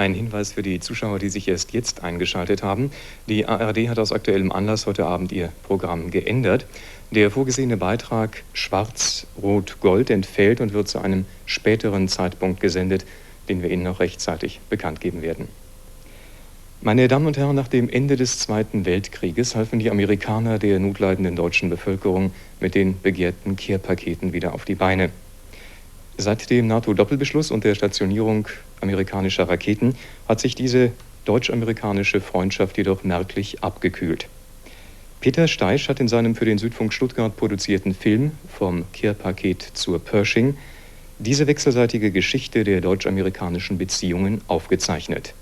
Ein Hinweis für die Zuschauer, die sich erst jetzt eingeschaltet haben. Die ARD hat aus aktuellem Anlass heute Abend ihr Programm geändert. Der vorgesehene Beitrag Schwarz, Rot, Gold entfällt und wird zu einem späteren Zeitpunkt gesendet, den wir Ihnen noch rechtzeitig bekannt geben werden. Meine Damen und Herren, nach dem Ende des Zweiten Weltkrieges halfen die Amerikaner der notleidenden deutschen Bevölkerung mit den begehrten Care-Paketen wieder auf die Beine. Seit dem NATO-Doppelbeschluss und der Stationierung amerikanischer Raketen hat sich diese deutsch-amerikanische Freundschaft jedoch merklich abgekühlt. Peter Steisch hat in seinem für den Südfunk Stuttgart produzierten Film Vom Care-Paket zur Pershing diese wechselseitige Geschichte der deutsch-amerikanischen Beziehungen aufgezeichnet.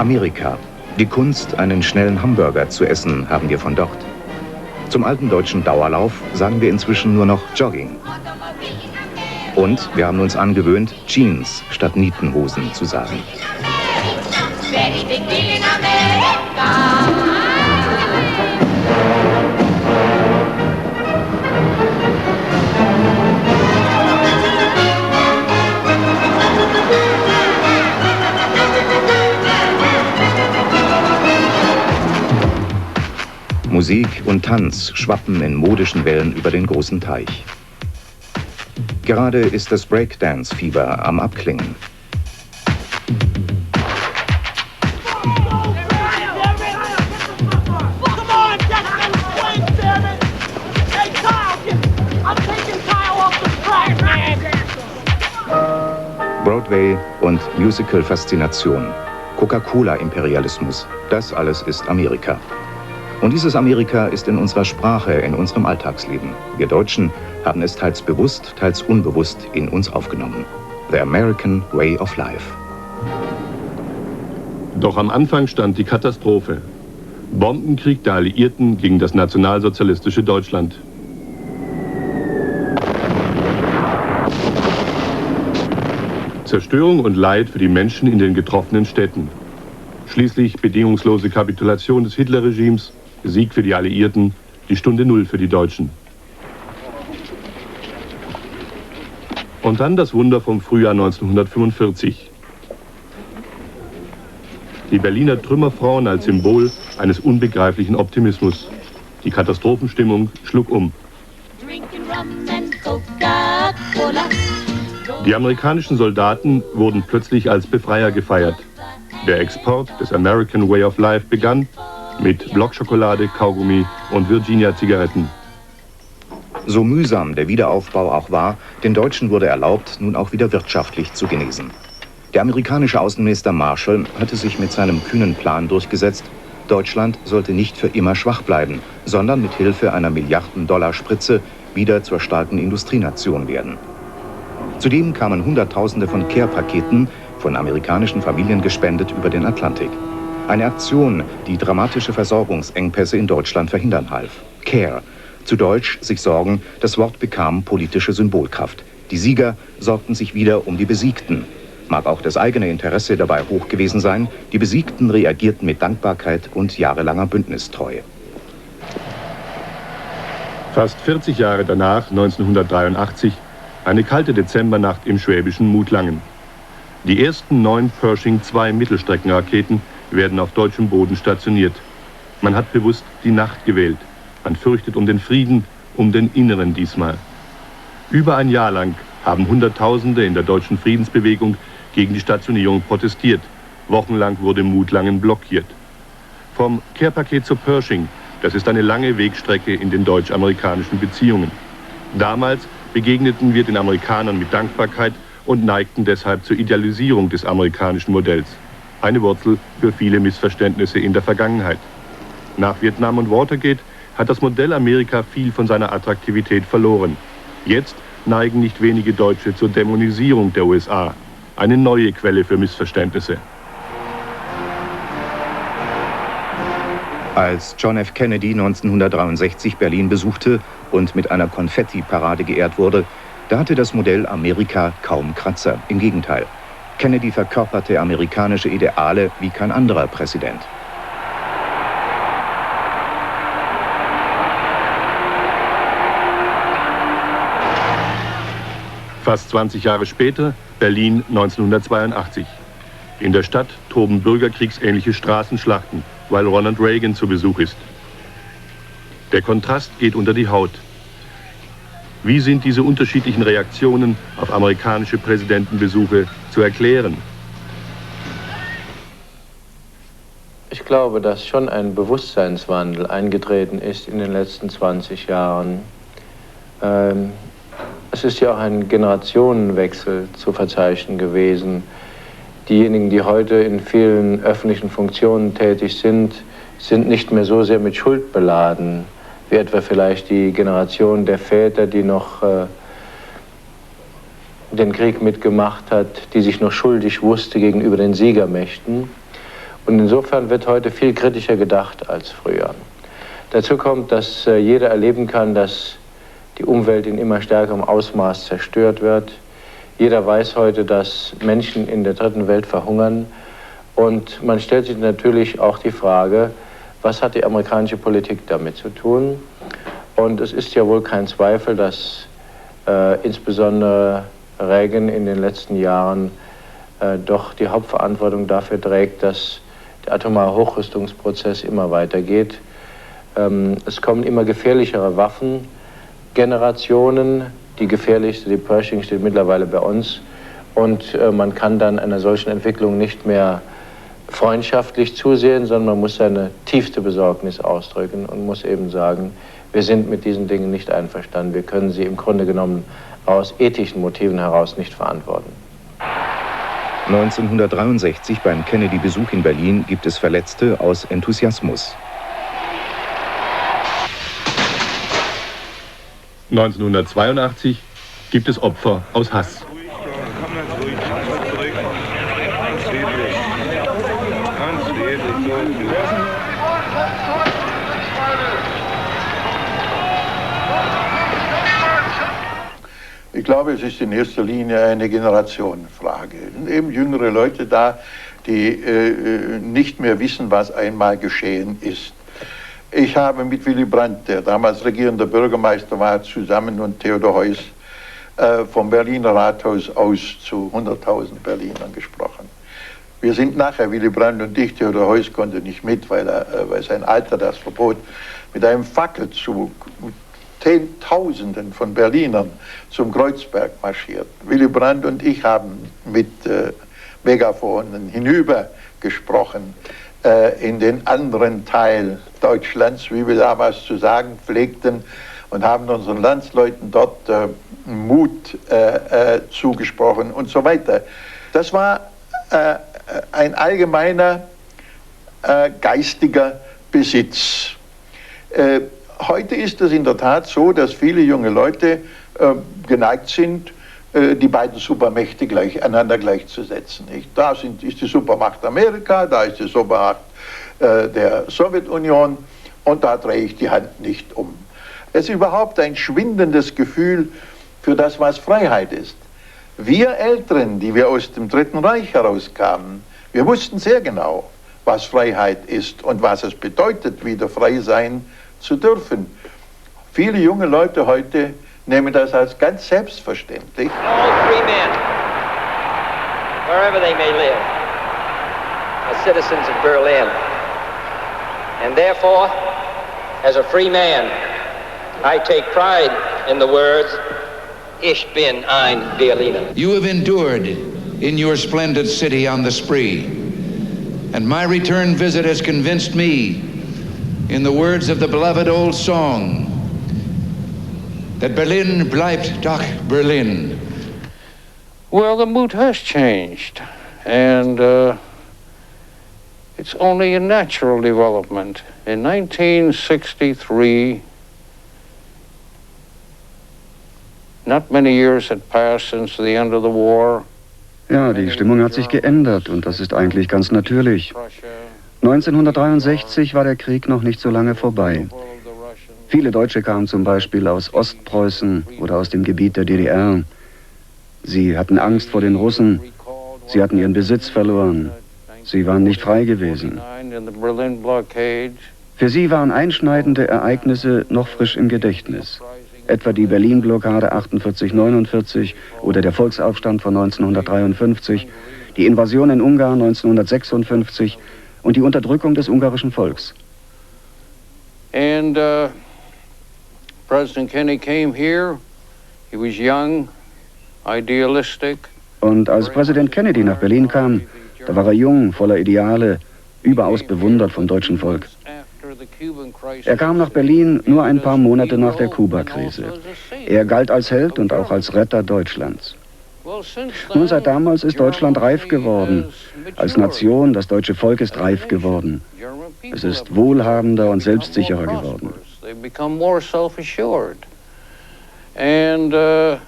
Amerika. Die Kunst, einen schnellen Hamburger zu essen, haben wir von dort. Zum alten deutschen Dauerlauf sagen wir inzwischen nur noch Jogging. Und wir haben uns angewöhnt, Jeans statt Nietenhosen zu sagen. Musik und Tanz schwappen in modischen Wellen über den großen Teich. Gerade ist das Breakdance-Fieber am Abklingen. Broadway und Musical-Faszination, Coca-Cola-Imperialismus, das alles ist Amerika. Und dieses Amerika ist in unserer Sprache, in unserem Alltagsleben. Wir Deutschen haben es teils bewusst, teils unbewusst in uns aufgenommen. The American Way of Life. Doch am Anfang stand die Katastrophe. Bombenkrieg der Alliierten gegen das nationalsozialistische Deutschland. Zerstörung und Leid für die Menschen in den getroffenen Städten. Schließlich bedingungslose Kapitulation des Hitlerregimes, Sieg für die Alliierten, die Stunde Null für die Deutschen. Und dann das Wunder vom Frühjahr 1945. Die Berliner Trümmerfrauen als Symbol eines unbegreiflichen Optimismus. Die Katastrophenstimmung schlug um. Die amerikanischen Soldaten wurden plötzlich als Befreier gefeiert. Der Export des American Way of Life begann mit Blockschokolade, Kaugummi und Virginia-Zigaretten. So mühsam der Wiederaufbau auch war, den Deutschen wurde erlaubt, nun auch wieder wirtschaftlich zu genesen. Der amerikanische Außenminister Marshall hatte sich mit seinem kühnen Plan durchgesetzt, Deutschland sollte nicht für immer schwach bleiben, sondern mit Hilfe einer Milliarden-Dollar-Spritze wieder zur starken Industrienation werden. Zudem kamen Hunderttausende von Care-Paketen von amerikanischen Familien gespendet über den Atlantik. Eine Aktion, die dramatische Versorgungsengpässe in Deutschland verhindern half. Care, zu Deutsch sich sorgen, das Wort bekam politische Symbolkraft. Die Sieger sorgten sich wieder um die Besiegten. Mag auch das eigene Interesse dabei hoch gewesen sein, die Besiegten reagierten mit Dankbarkeit und jahrelanger Bündnistreue. Fast 40 Jahre danach, 1983, eine kalte Dezembernacht im schwäbischen Mutlangen. Die ersten 9 Pershing 2 Mittelstreckenraketen werden auf deutschem Boden stationiert. Man hat bewusst die Nacht gewählt. Man fürchtet um den Frieden, um den Inneren diesmal. Über ein Jahr lang haben Hunderttausende in der deutschen Friedensbewegung gegen die Stationierung protestiert. Wochenlang wurde Mutlangen blockiert. Vom Care-Paket zu Pershing, das ist eine lange Wegstrecke in den deutsch-amerikanischen Beziehungen. Damals begegneten wir den Amerikanern mit Dankbarkeit und neigten deshalb zur Idealisierung des amerikanischen Modells. Eine Wurzel für viele Missverständnisse in der Vergangenheit. Nach Vietnam und Watergate hat das Modell Amerika viel von seiner Attraktivität verloren. Jetzt neigen nicht wenige Deutsche zur Dämonisierung der USA. Eine neue Quelle für Missverständnisse. Als John F. Kennedy 1963 Berlin besuchte und mit einer Konfetti-Parade geehrt wurde, da hatte das Modell Amerika kaum Kratzer. Im Gegenteil. Kennedy verkörperte amerikanische Ideale wie kein anderer Präsident. Fast 20 Jahre später, Berlin 1982. In der Stadt toben bürgerkriegsähnliche Straßenschlachten, weil Ronald Reagan zu Besuch ist. Der Kontrast geht unter die Haut. Wie sind diese unterschiedlichen Reaktionen auf amerikanische Präsidentenbesuche zu erklären? Ich glaube, dass schon ein Bewusstseinswandel eingetreten ist in den letzten 20 Jahren. Es ist ja auch ein Generationenwechsel zu verzeichnen gewesen. Diejenigen, die heute in vielen öffentlichen Funktionen tätig sind, sind nicht mehr so sehr mit Schuld beladen, wie etwa vielleicht die Generation der Väter, die noch den Krieg mitgemacht hat, die sich noch schuldig wusste gegenüber den Siegermächten. Und insofern wird heute viel kritischer gedacht als früher. Dazu kommt, dass jeder erleben kann, dass die Umwelt in immer stärkerem Ausmaß zerstört wird. Jeder weiß heute, dass Menschen in der dritten Welt verhungern. Und man stellt sich natürlich auch die Frage, was hat die amerikanische Politik damit zu tun? Und es ist ja wohl kein Zweifel, dass insbesondere Reagan in den letzten Jahren doch die Hauptverantwortung dafür trägt, dass der atomare Hochrüstungsprozess immer weitergeht. Es kommen immer gefährlichere Waffengenerationen. Die gefährlichste, die Pershing, steht mittlerweile bei uns. Und man kann dann einer solchen Entwicklung nicht mehr freundschaftlich zusehen, sondern man muss seine tiefste Besorgnis ausdrücken und muss eben sagen, wir sind mit diesen Dingen nicht einverstanden. Wir können sie im Grunde genommen aus ethischen Motiven heraus nicht verantworten. 1963 beim Kennedy-Besuch in Berlin gibt es Verletzte aus Enthusiasmus. 1982 gibt es Opfer aus Hass. Ich glaube, es ist in erster Linie eine Generationenfrage. Es sind eben jüngere Leute da, die nicht mehr wissen, was einmal geschehen ist. Ich habe mit Willy Brandt, der damals regierender Bürgermeister war, zusammen und Theodor Heuss vom Berliner Rathaus aus zu 100.000 Berlinern gesprochen. Wir sind nachher, Willy Brandt und ich, Theodor Heuss konnte nicht mit, weil sein Alter das verbot, mit einem Fackelzug Zehntausenden von Berlinern zum Kreuzberg marschiert. Willy Brandt und ich haben mit Megafonen hinüber gesprochen in den anderen Teil Deutschlands, wie wir damals zu sagen pflegten, und haben unseren Landsleuten dort Mut zugesprochen und so weiter. Das war ein allgemeiner geistiger Besitz. Heute ist es in der Tat so, dass viele junge Leute geneigt sind, die beiden Supermächte einander gleichzusetzen. Da ist die Supermacht Amerika, da ist die Supermacht der Sowjetunion und da drehe ich die Hand nicht um. Es ist überhaupt ein schwindendes Gefühl für das, was Freiheit ist. Wir Älteren, die wir aus dem Dritten Reich herauskamen, wir wussten sehr genau, was Freiheit ist und was es bedeutet, wieder frei sein zu dürfen. Viele junge Leute heute nehmen das als ganz selbstverständlich. All free men, wherever they may live, are citizens of Berlin. And therefore, as a free man, I take pride in the words, Ich bin ein Berliner. You have endured in your splendid city on the spree, and my return visit has convinced me, in the words of the beloved old song, that Berlin bleibt doch Berlin. Well, the mood has changed, and It's only a natural development. In 1963, not many years had passed since the end of the war. Ja, die Stimmung hat sich geändert und das ist eigentlich ganz natürlich. 1963 war der Krieg noch nicht so lange vorbei. Viele Deutsche kamen zum Beispiel aus Ostpreußen oder aus dem Gebiet der DDR. Sie hatten Angst vor den Russen. Sie hatten ihren Besitz verloren. Sie waren nicht frei gewesen. Für sie waren einschneidende Ereignisse noch frisch im Gedächtnis. Etwa die Berlin-Blockade 48/49 oder der Volksaufstand von 1953, die Invasion in Ungarn 1956 und die Unterdrückung des ungarischen Volks. And President Kennedy came here. He was young, idealistic. Und als Präsident Kennedy nach Berlin kam, da war er jung, voller Ideale, überaus bewundert vom deutschen Volk. Er kam nach Berlin nur ein paar Monate nach der Kuba-Krise. Er galt als Held und auch als Retter Deutschlands. Nun, seit damals ist Deutschland reif geworden. Als Nation, das deutsche Volk ist reif geworden. Es ist wohlhabender und selbstsicherer geworden.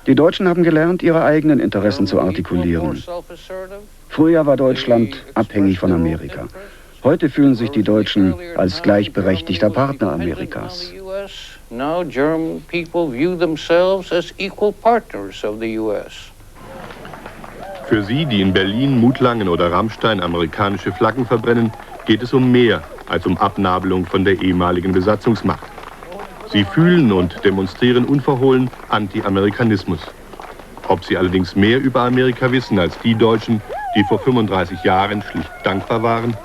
Die Deutschen haben gelernt, ihre eigenen Interessen zu artikulieren. Früher war Deutschland abhängig von Amerika. Heute fühlen sich die Deutschen als gleichberechtigter Partner Amerikas. Now German people view themselves as equal partners of the US. Für sie, die in Berlin, Mutlangen oder Rammstein amerikanische Flaggen verbrennen, geht es um mehr als um Abnabelung von der ehemaligen Besatzungsmacht. Sie fühlen und demonstrieren unverhohlen Anti-Amerikanismus. Ob sie allerdings mehr über Amerika wissen als die Deutschen, die vor 35 Jahren schlicht dankbar waren?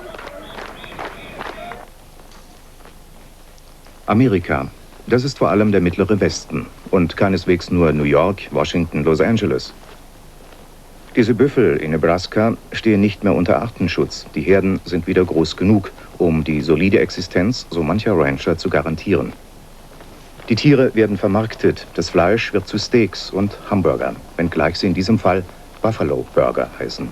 Amerika, das ist vor allem der mittlere Westen und keineswegs nur New York, Washington, Los Angeles. Diese Büffel in Nebraska stehen nicht mehr unter Artenschutz. Die Herden sind wieder groß genug, um die solide Existenz so mancher Rancher zu garantieren. Die Tiere werden vermarktet, das Fleisch wird zu Steaks und Hamburgern, wenngleich sie in diesem Fall Buffalo Burger heißen.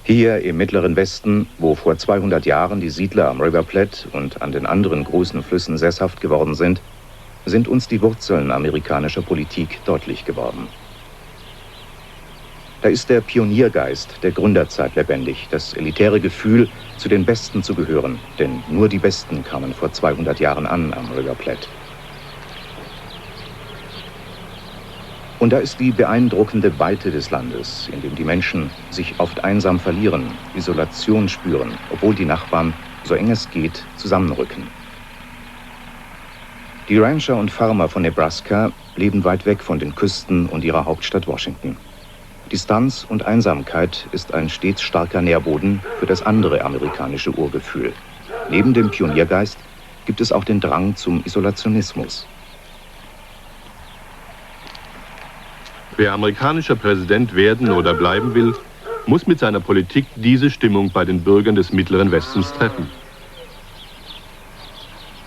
Hier im mittleren Westen, wo vor 200 Jahren die Siedler am River Platte und an den anderen großen Flüssen sesshaft geworden sind uns die Wurzeln amerikanischer Politik deutlich geworden. Da ist der Pioniergeist der Gründerzeit lebendig, das elitäre Gefühl, zu den Besten zu gehören, denn nur die Besten kamen vor 200 Jahren an am River Platte. Und da ist die beeindruckende Weite des Landes, in dem die Menschen sich oft einsam verlieren, Isolation spüren, obwohl die Nachbarn, so eng es geht, zusammenrücken. Die Rancher und Farmer von Nebraska leben weit weg von den Küsten und ihrer Hauptstadt Washington. Distanz und Einsamkeit ist ein stets starker Nährboden für das andere amerikanische Urgefühl. Neben dem Pioniergeist gibt es auch den Drang zum Isolationismus. Wer amerikanischer Präsident werden oder bleiben will, muss mit seiner Politik diese Stimmung bei den Bürgern des Mittleren Westens treffen.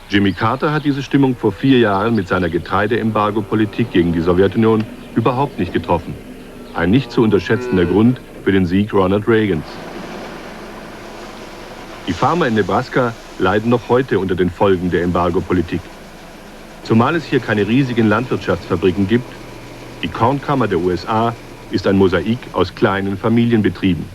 Jimmy Carter hat diese Stimmung vor 4 Jahren mit seiner Getreideembargo-Politik gegen die Sowjetunion überhaupt nicht getroffen. Ein nicht zu unterschätzender Grund für den Sieg Ronald Reagans. Die Farmer in Nebraska leiden noch heute unter den Folgen der Embargo-Politik. Zumal es hier keine riesigen Landwirtschaftsfabriken gibt, die Kornkammer der USA ist ein Mosaik aus kleinen Familienbetrieben.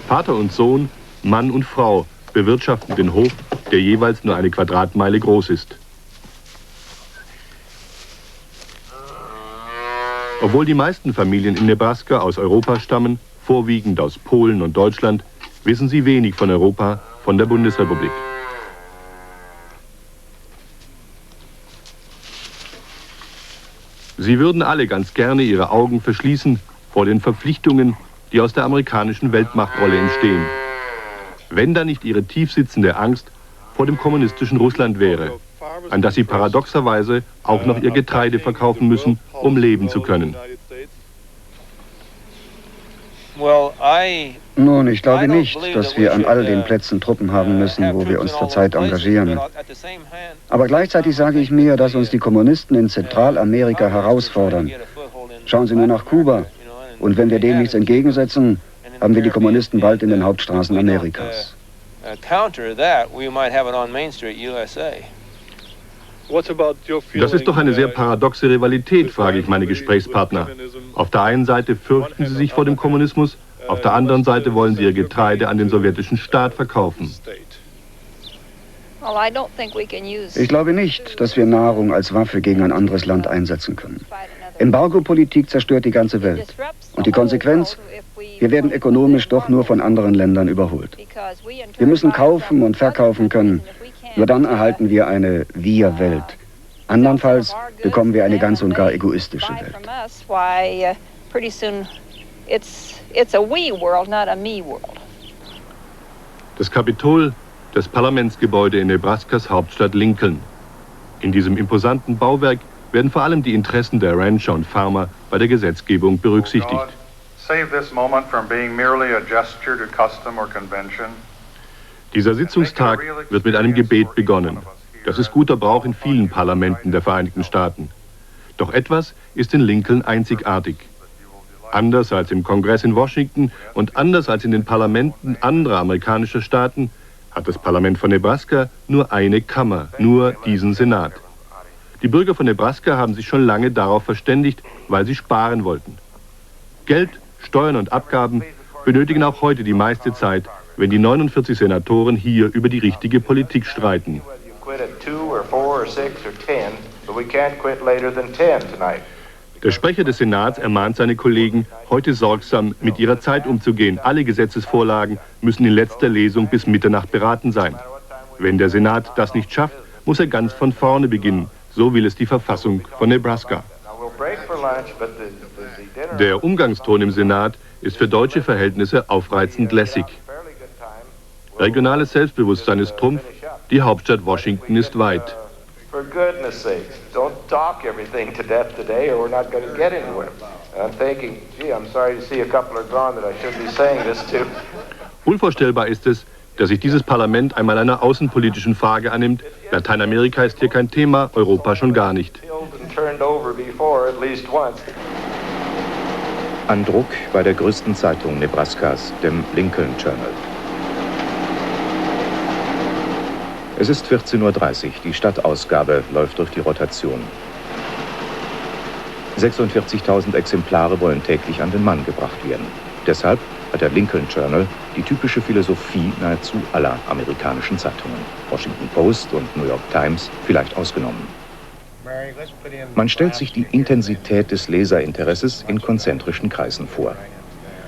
Vater und Sohn, Mann und Frau bewirtschaften den Hof, der jeweils nur eine Quadratmeile groß ist. Obwohl die meisten Familien in Nebraska aus Europa stammen, vorwiegend aus Polen und Deutschland, wissen sie wenig von Europa, von der Bundesrepublik. Sie würden alle ganz gerne ihre Augen verschließen vor den Verpflichtungen, die aus der amerikanischen Weltmachtrolle entstehen. Wenn da nicht ihre tiefsitzende Angst vor dem kommunistischen Russland wäre, an das sie paradoxerweise auch noch ihr Getreide verkaufen müssen, um leben zu können. Well, I Nun, ich glaube nicht, dass wir an all den Plätzen Truppen haben müssen, wo wir uns zurzeit engagieren. Aber gleichzeitig sage ich mir, dass uns die Kommunisten in Zentralamerika herausfordern. Schauen Sie nur nach Kuba. Und wenn wir dem nichts entgegensetzen, haben wir die Kommunisten bald in den Hauptstraßen Amerikas. Das ist doch eine sehr paradoxe Rivalität, frage ich meine Gesprächspartner. Auf der einen Seite fürchten sie sich vor dem Kommunismus, auf der anderen Seite wollen sie ihr Getreide an den sowjetischen Staat verkaufen. Ich glaube nicht, dass wir Nahrung als Waffe gegen ein anderes Land einsetzen können. Embargo-Politik zerstört die ganze Welt. Und die Konsequenz? Wir werden ökonomisch doch nur von anderen Ländern überholt. Wir müssen kaufen und verkaufen können. Nur dann erhalten wir eine Wir-Welt. Andernfalls bekommen wir eine ganz und gar egoistische Welt. Das Kapitol, das Parlamentsgebäude in Nebraskas Hauptstadt Lincoln. In diesem imposanten Bauwerk werden vor allem die Interessen der Rancher und Farmer bei der Gesetzgebung berücksichtigt. Dieser Sitzungstag wird mit einem Gebet begonnen. Das ist guter Brauch in vielen Parlamenten der Vereinigten Staaten. Doch etwas ist in Lincoln einzigartig. Anders als im Kongress in Washington und anders als in den Parlamenten anderer amerikanischer Staaten hat das Parlament von Nebraska nur eine Kammer, nur diesen Senat. Die Bürger von Nebraska haben sich schon lange darauf verständigt, weil sie sparen wollten. Geld, Steuern und Abgaben benötigen auch heute die meiste Zeit, wenn die 49 Senatoren hier über die richtige Politik streiten. Der Sprecher des Senats ermahnt seine Kollegen, heute sorgsam mit ihrer Zeit umzugehen. Alle Gesetzesvorlagen müssen in letzter Lesung bis Mitternacht beraten sein. Wenn der Senat das nicht schafft, muss er ganz von vorne beginnen. So will es die Verfassung von Nebraska. Der Umgangston im Senat ist für deutsche Verhältnisse aufreizend lässig. Regionales Selbstbewusstsein ist Trumpf, die Hauptstadt Washington ist weit. For goodness sake, don't talk everything to death today or we're not going to get anywhere. I'm thinking, gee, I'm sorry to see a couple are gone that I should be saying this to. Unvorstellbar ist es, dass sich dieses Parlament einmal einer außenpolitischen Frage annimmt. Lateinamerika ist hier kein Thema, Europa schon gar nicht. An Druck bei der größten Zeitung Nebraskas, dem Lincoln Journal. Es ist 14:30 Uhr, die Stadtausgabe läuft durch die Rotation. 46.000 Exemplare wollen täglich an den Mann gebracht werden. Deshalb hat der Lincoln Journal die typische Philosophie nahezu aller amerikanischen Zeitungen, Washington Post und New York Times vielleicht ausgenommen. Man stellt sich die Intensität des Leserinteresses in konzentrischen Kreisen vor.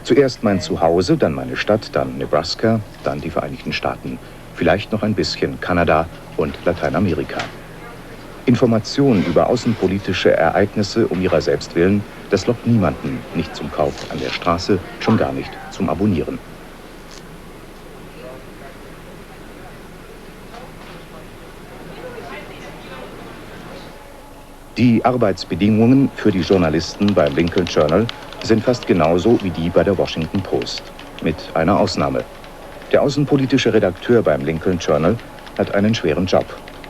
Zuerst mein Zuhause, dann meine Stadt, dann Nebraska, dann die Vereinigten Staaten, vielleicht noch ein bisschen Kanada und Lateinamerika. Informationen über außenpolitische Ereignisse um ihrer selbst willen, das lockt niemanden, nicht zum Kauf an der Straße, schon gar nicht zum Abonnieren. Die Arbeitsbedingungen für die Journalisten beim Lincoln Journal sind fast genauso wie die bei der Washington Post, mit einer Ausnahme. Der außenpolitische Redakteur beim Lincoln Journal hat einen schweren Job.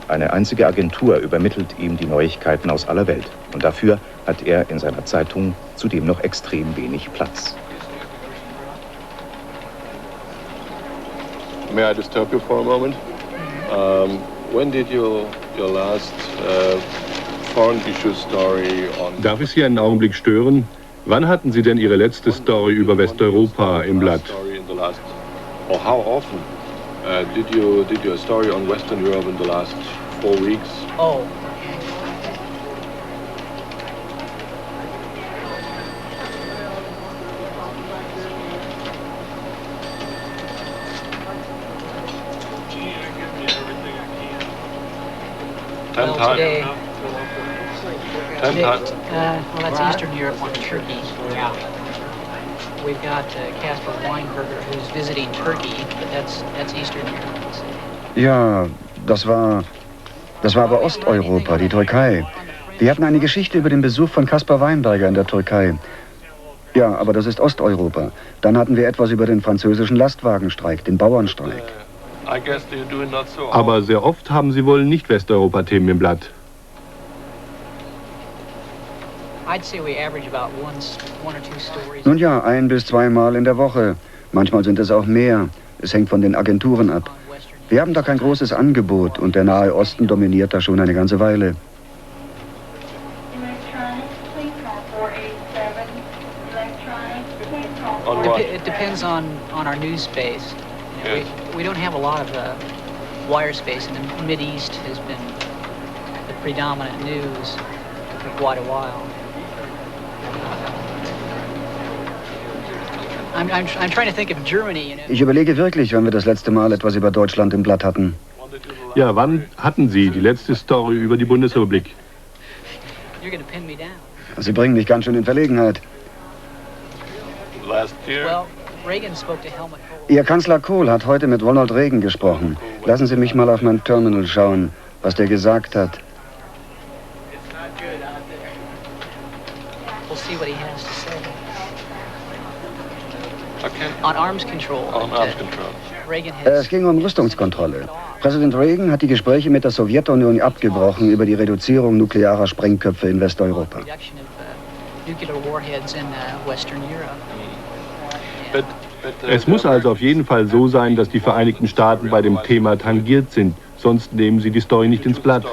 Eine einzige Agentur übermittelt ihm die Neuigkeiten aus aller Welt. Und dafür hat er in seiner Zeitung zudem noch extrem wenig Platz. May I disturb you for a moment? When did your last foreign issue story on... Darf ich Sie einen Augenblick stören? Wann hatten Sie denn Ihre letzte Story über Westeuropa im Blatt? Or how often did your story on Western Europe in the last 4 weeks? Oh. Today, well, that's Eastern Europe on Turkey. Yeah. We've got Casper Weinberger, who's visiting Turkey, but that's Eastern Europe. Ja, das war aber Osteuropa, die Türkei. Wir hatten eine Geschichte über den Besuch von Caspar Weinberger in der Türkei. Ja, aber das ist Osteuropa. Dann hatten wir etwas über den französischen Lastwagenstreik, den Bauernstreik. Aber sehr oft haben Sie wohl nicht Westeuropa-Themen im Blatt. Nun ja, 1 bis 2 Mal in der Woche. Manchmal sind es auch mehr. Es hängt von den Agenturen ab. Wir haben da kein großes Angebot und der Nahe Osten dominiert da schon eine ganze Weile. It depends on our news space. We don't have a lot of wire space, and the Mideast has been the predominant news for quite a while. I'm trying to think of Germany, you know. Ich überlege wirklich, wann wir das letzte Mal etwas über Deutschland im Blatt hatten. Ja, wann hatten Sie die letzte Story über die Bundesrepublik? You're gonna pin me down. Sie bringen mich ganz schön in Verlegenheit. Well, Reagan spoke to Helmut Kohl. Ihr Kanzler Kohl hat heute mit Ronald Reagan gesprochen. Lassen Sie mich mal auf mein Terminal schauen, was der gesagt hat. We'll see what he has to say. Okay. On arms control. On arms control. Reagan has... Es ging um Rüstungskontrolle. Präsident Reagan hat die Gespräche mit der Sowjetunion abgebrochen über die Reduzierung nuklearer Sprengköpfe in Westeuropa. Es muss also auf jeden Fall so sein, dass die Vereinigten Staaten bei dem Thema tangiert sind. Sonst nehmen sie die Story nicht ins Blatt.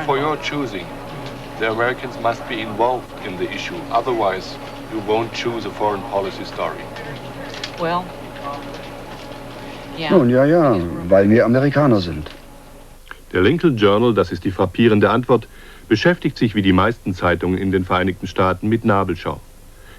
For your choosing, the Americans must be involved in the issue. Otherwise, you won't choose a foreign policy story. Well, Nun, ja, weil wir Amerikaner sind. Der Lincoln Journal, das ist die frappierende Antwort, beschäftigt sich wie die meisten Zeitungen in den Vereinigten Staaten mit Nabelschau.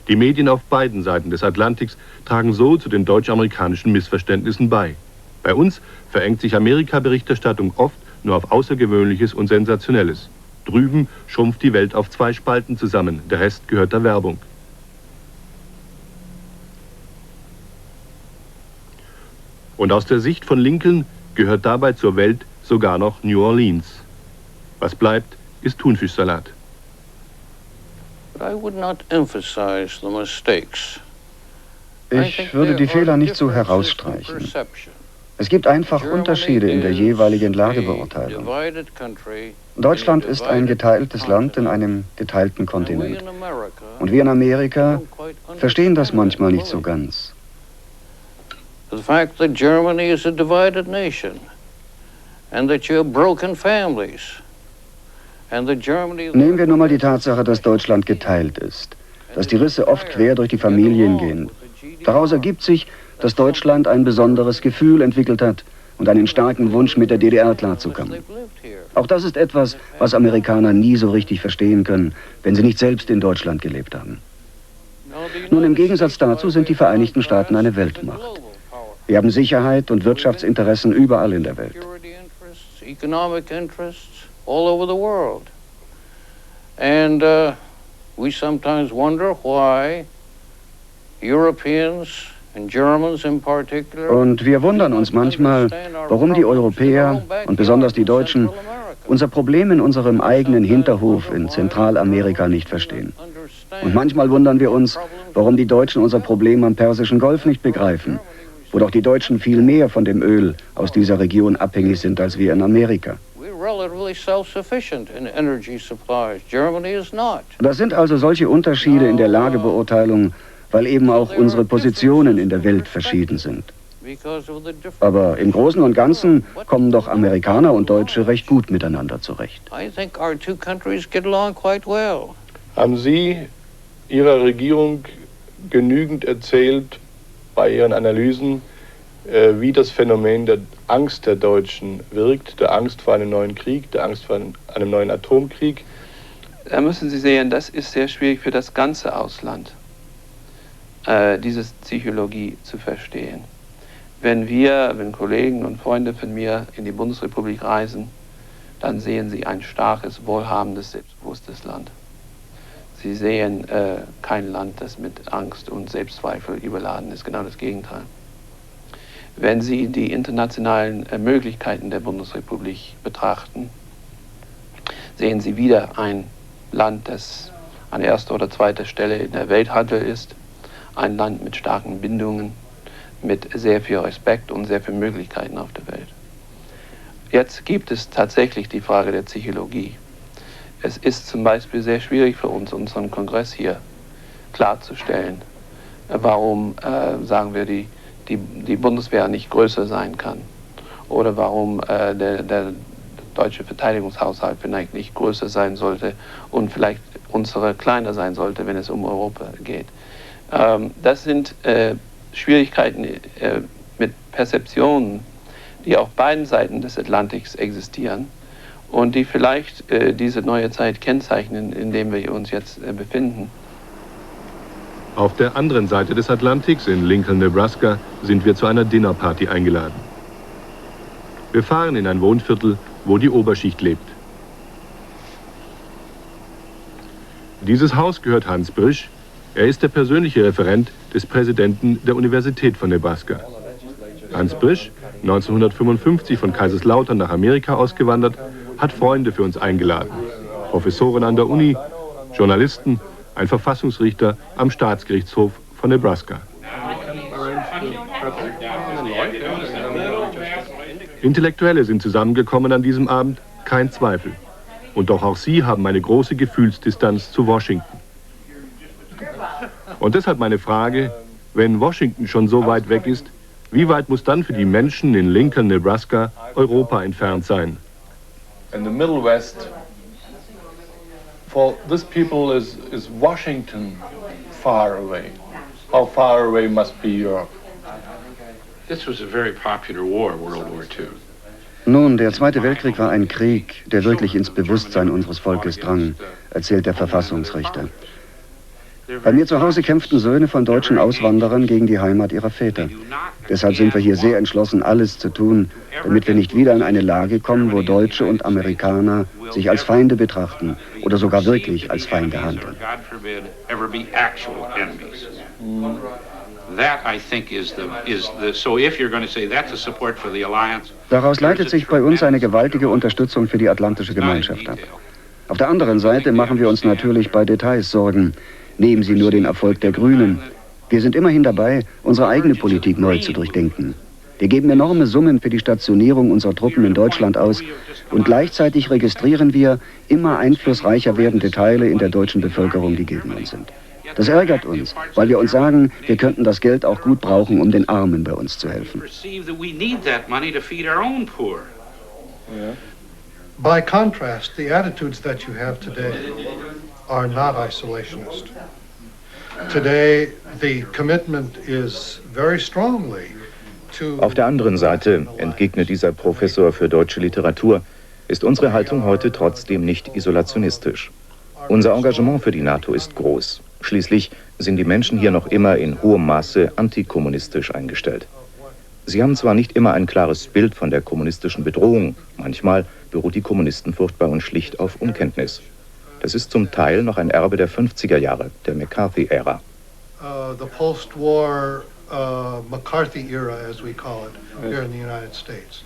Die Medien auf beiden Seiten des Atlantiks tragen so zu den deutsch-amerikanischen Missverständnissen bei. Bei uns verengt sich Amerika-Berichterstattung oft nur auf Außergewöhnliches und Sensationelles. Drüben schrumpft die Welt auf 2 Spalten zusammen, der Rest gehört der Werbung. Und aus der Sicht von Lincoln gehört dabei zur Welt sogar noch New Orleans. Was bleibt, ist Thunfischsalat. Ich würde die Fehler nicht so herausstreichen. Es gibt einfach Unterschiede in der jeweiligen Lagebeurteilung. Deutschland ist ein geteiltes Land in einem geteilten Kontinent. Und wir in Amerika verstehen das manchmal nicht so ganz. The fact that Germany is a divided nation and that you have broken families and that Germany... Nehmen wir nur mal die Tatsache, dass Deutschland geteilt ist, dass die Risse oft quer durch die Familien gehen. Daraus ergibt sich, dass Deutschland ein besonderes Gefühl entwickelt hat und einen starken Wunsch, mit der DDR klarzukommen. Auch das ist etwas, was Amerikaner nie so richtig verstehen können, wenn sie nicht selbst in Deutschland gelebt haben. Nun, im Gegensatz dazu sind die Vereinigten Staaten eine Weltmacht. Wir haben Sicherheit und Wirtschaftsinteressen überall in der Welt. Economic interests all over the world. And we sometimes wonder why Europeans and Germans in particular... Und wir wundern uns manchmal, warum die Europäer und besonders die Deutschen unser Problem in unserem eigenen Hinterhof in Zentralamerika nicht verstehen. Und manchmal wundern wir uns, warum die Deutschen unser Problem am Persischen Golf nicht begreifen, wo doch die Deutschen viel mehr von dem Öl aus dieser Region abhängig sind als wir in Amerika. Das sind also solche Unterschiede in der Lagebeurteilung, weil eben auch unsere Positionen in der Welt verschieden sind. Aber im Großen und Ganzen kommen doch Amerikaner und Deutsche recht gut miteinander zurecht. Haben Sie Ihrer Regierung genügend erzählt bei Ihren Analysen, wie das Phänomen der Angst der Deutschen wirkt, der Angst vor einem neuen Krieg, der Angst vor einem neuen Atomkrieg? Da müssen Sie sehen, das ist sehr schwierig für das ganze Ausland, diese Psychologie zu verstehen. Wenn Kollegen und Freunde von mir in die Bundesrepublik reisen, dann sehen sie ein starkes, wohlhabendes, selbstbewusstes Land. Sie sehen kein Land, das mit Angst und Selbstzweifel überladen ist, genau das Gegenteil. Wenn Sie die internationalen Möglichkeiten der Bundesrepublik betrachten, sehen Sie wieder ein Land, das an erster oder zweiter Stelle in der Welthandel ist, ein Land mit starken Bindungen, mit sehr viel Respekt und sehr vielen Möglichkeiten auf der Welt. Jetzt gibt es tatsächlich die Frage der Psychologie. Es ist zum Beispiel sehr schwierig für uns, unseren Kongress hier klarzustellen, warum, sagen wir, die Bundeswehr nicht größer sein kann oder warum der deutsche Verteidigungshaushalt vielleicht nicht größer sein sollte und vielleicht unsere kleiner sein sollte, wenn es um Europa geht. Das sind Schwierigkeiten mit Perzeptionen, die auf beiden Seiten des Atlantiks existieren und die vielleicht diese neue Zeit kennzeichnen, in der wir uns jetzt befinden. Auf der anderen Seite des Atlantiks, in Lincoln, Nebraska, sind wir zu einer Dinnerparty eingeladen. Wir fahren in ein Wohnviertel, wo die Oberschicht lebt. Dieses Haus gehört Hans Brisch. Er ist der persönliche Referent des Präsidenten der Universität von Nebraska. Hans Brisch, 1955 von Kaiserslautern nach Amerika ausgewandert, hat Freunde für uns eingeladen. Professoren an der Uni, Journalisten, ein Verfassungsrichter am Staatsgerichtshof von Nebraska. Intellektuelle sind zusammengekommen an diesem Abend, kein Zweifel. Und doch auch sie haben eine große Gefühlsdistanz zu Washington. Und deshalb meine Frage, wenn Washington schon so weit weg ist, wie weit muss dann für die Menschen in Lincoln, Nebraska, Europa entfernt sein? In the Middle West, for this people is Washington far away. How far away must be Europe? This was a very popular war, World War II. Nun, der Zweite Weltkrieg war ein Krieg, der wirklich ins Bewusstsein unseres Volkes drang, erzählt der Verfassungsrichter. Bei mir zu Hause kämpften Söhne von deutschen Auswanderern gegen die Heimat ihrer Väter. Deshalb sind wir hier sehr entschlossen, alles zu tun, damit wir nicht wieder in eine Lage kommen, wo Deutsche und Amerikaner sich als Feinde betrachten oder sogar wirklich als Feinde handeln. Daraus leitet sich bei uns eine gewaltige Unterstützung für die Atlantische Gemeinschaft ab. Auf der anderen Seite machen wir uns natürlich bei Details Sorgen. Nehmen Sie nur den Erfolg der Grünen. Wir sind immerhin dabei, unsere eigene Politik neu zu durchdenken. Wir geben enorme Summen für die Stationierung unserer Truppen in Deutschland aus und gleichzeitig registrieren wir immer einflussreicher werdende Teile in der deutschen Bevölkerung, die gegen uns sind. Das ärgert uns, weil wir uns sagen, wir könnten das Geld auch gut brauchen, um den Armen bei uns zu helfen. By contrast, the attitudes that you have today are not isolationist. Today, the commitment is very strongly to... Auf der anderen Seite, entgegnet dieser Professor für deutsche Literatur, ist unsere Haltung heute trotzdem nicht isolationistisch. Unser Engagement für die NATO ist groß. Schließlich sind die Menschen hier noch immer in hohem Maße antikommunistisch eingestellt. Sie haben zwar nicht immer ein klares Bild von der kommunistischen Bedrohung, manchmal beruht die Kommunistenfurcht bei uns schlicht auf Unkenntnis. Das ist zum Teil noch ein Erbe der 50er Jahre, der McCarthy-Ära. The post-war McCarthy era, as we call it, here in the United States,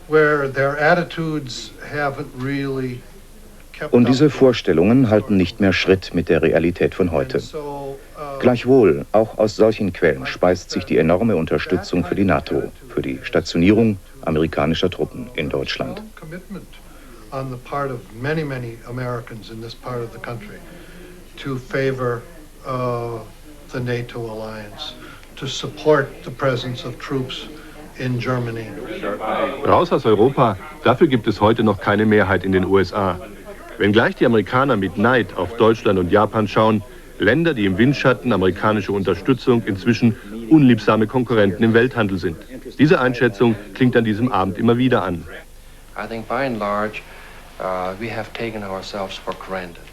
where their attitudes haven't really kept up. Und diese Vorstellungen halten nicht mehr Schritt mit der Realität von heute. Gleichwohl, auch aus solchen Quellen speist sich die enorme Unterstützung für die NATO, für die Stationierung amerikanischer Truppen in Deutschland. On the part of many Americans in this part of the country to favor the NATO alliance, to support the presence of troops in Germany. Raus aus Europa, dafür gibt es heute noch keine Mehrheit in den USA. Wenngleich die Amerikaner mit Neid auf Deutschland und Japan schauen, Länder, die im Windschatten amerikanischer Unterstützung inzwischen unliebsame Konkurrenten im Welthandel sind. Diese Einschätzung klingt an diesem Abend immer wieder an.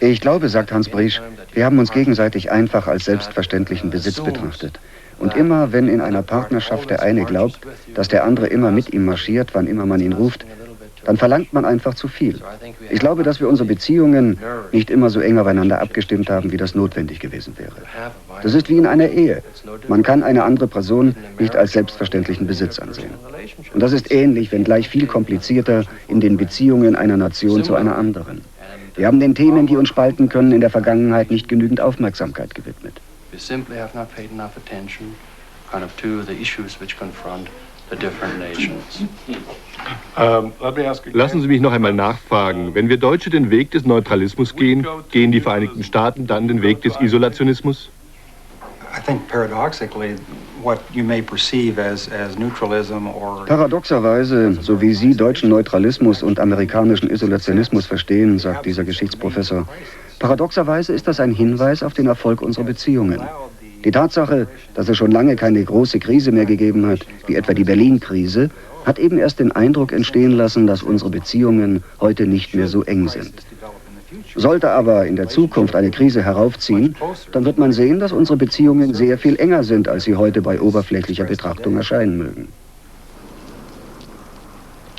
Ich glaube, sagt Hans Briesch, wir haben uns gegenseitig einfach als selbstverständlichen Besitz betrachtet. Und immer, wenn in einer Partnerschaft der eine glaubt, dass der andere immer mit ihm marschiert, wann immer man ihn ruft, dann verlangt man einfach zu viel. Ich glaube, dass wir unsere Beziehungen nicht immer so eng aufeinander abgestimmt haben, wie das notwendig gewesen wäre. Das ist wie in einer Ehe. Man kann eine andere Person nicht als selbstverständlichen Besitz ansehen. Und das ist ähnlich, wenngleich viel komplizierter, in den Beziehungen einer Nation zu einer anderen. Wir haben den Themen, die uns spalten können, in der Vergangenheit nicht genügend Aufmerksamkeit gewidmet. We simply have not paid enough attention kind of to the issues which confront the different nations. Lassen Sie mich noch einmal nachfragen. Wenn wir Deutsche den Weg des Neutralismus gehen, gehen die Vereinigten Staaten dann den Weg des Isolationismus? Paradoxerweise, so wie Sie deutschen Neutralismus und amerikanischen Isolationismus verstehen, sagt dieser Geschichtsprofessor, paradoxerweise ist das ein Hinweis auf den Erfolg unserer Beziehungen. Die Tatsache, dass es schon lange keine große Krise mehr gegeben hat, wie etwa die Berlin-Krise, hat eben erst den Eindruck entstehen lassen, dass unsere Beziehungen heute nicht mehr so eng sind. Sollte aber in der Zukunft eine Krise heraufziehen, dann wird man sehen, dass unsere Beziehungen sehr viel enger sind, als sie heute bei oberflächlicher Betrachtung erscheinen mögen.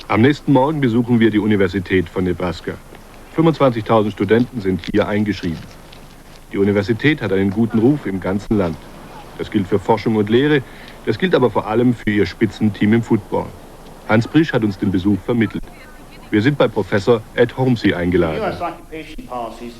Am nächsten Morgen besuchen wir die Universität von Nebraska. 25.000 Studenten sind hier eingeschrieben. Die Universität hat einen guten Ruf im ganzen Land. Das gilt für Forschung und Lehre, das gilt aber vor allem für ihr Spitzenteam im Football. Hans Brisch hat uns den Besuch vermittelt. Wir sind bei Professor Ed Homsey eingeladen. U.S. occupation policies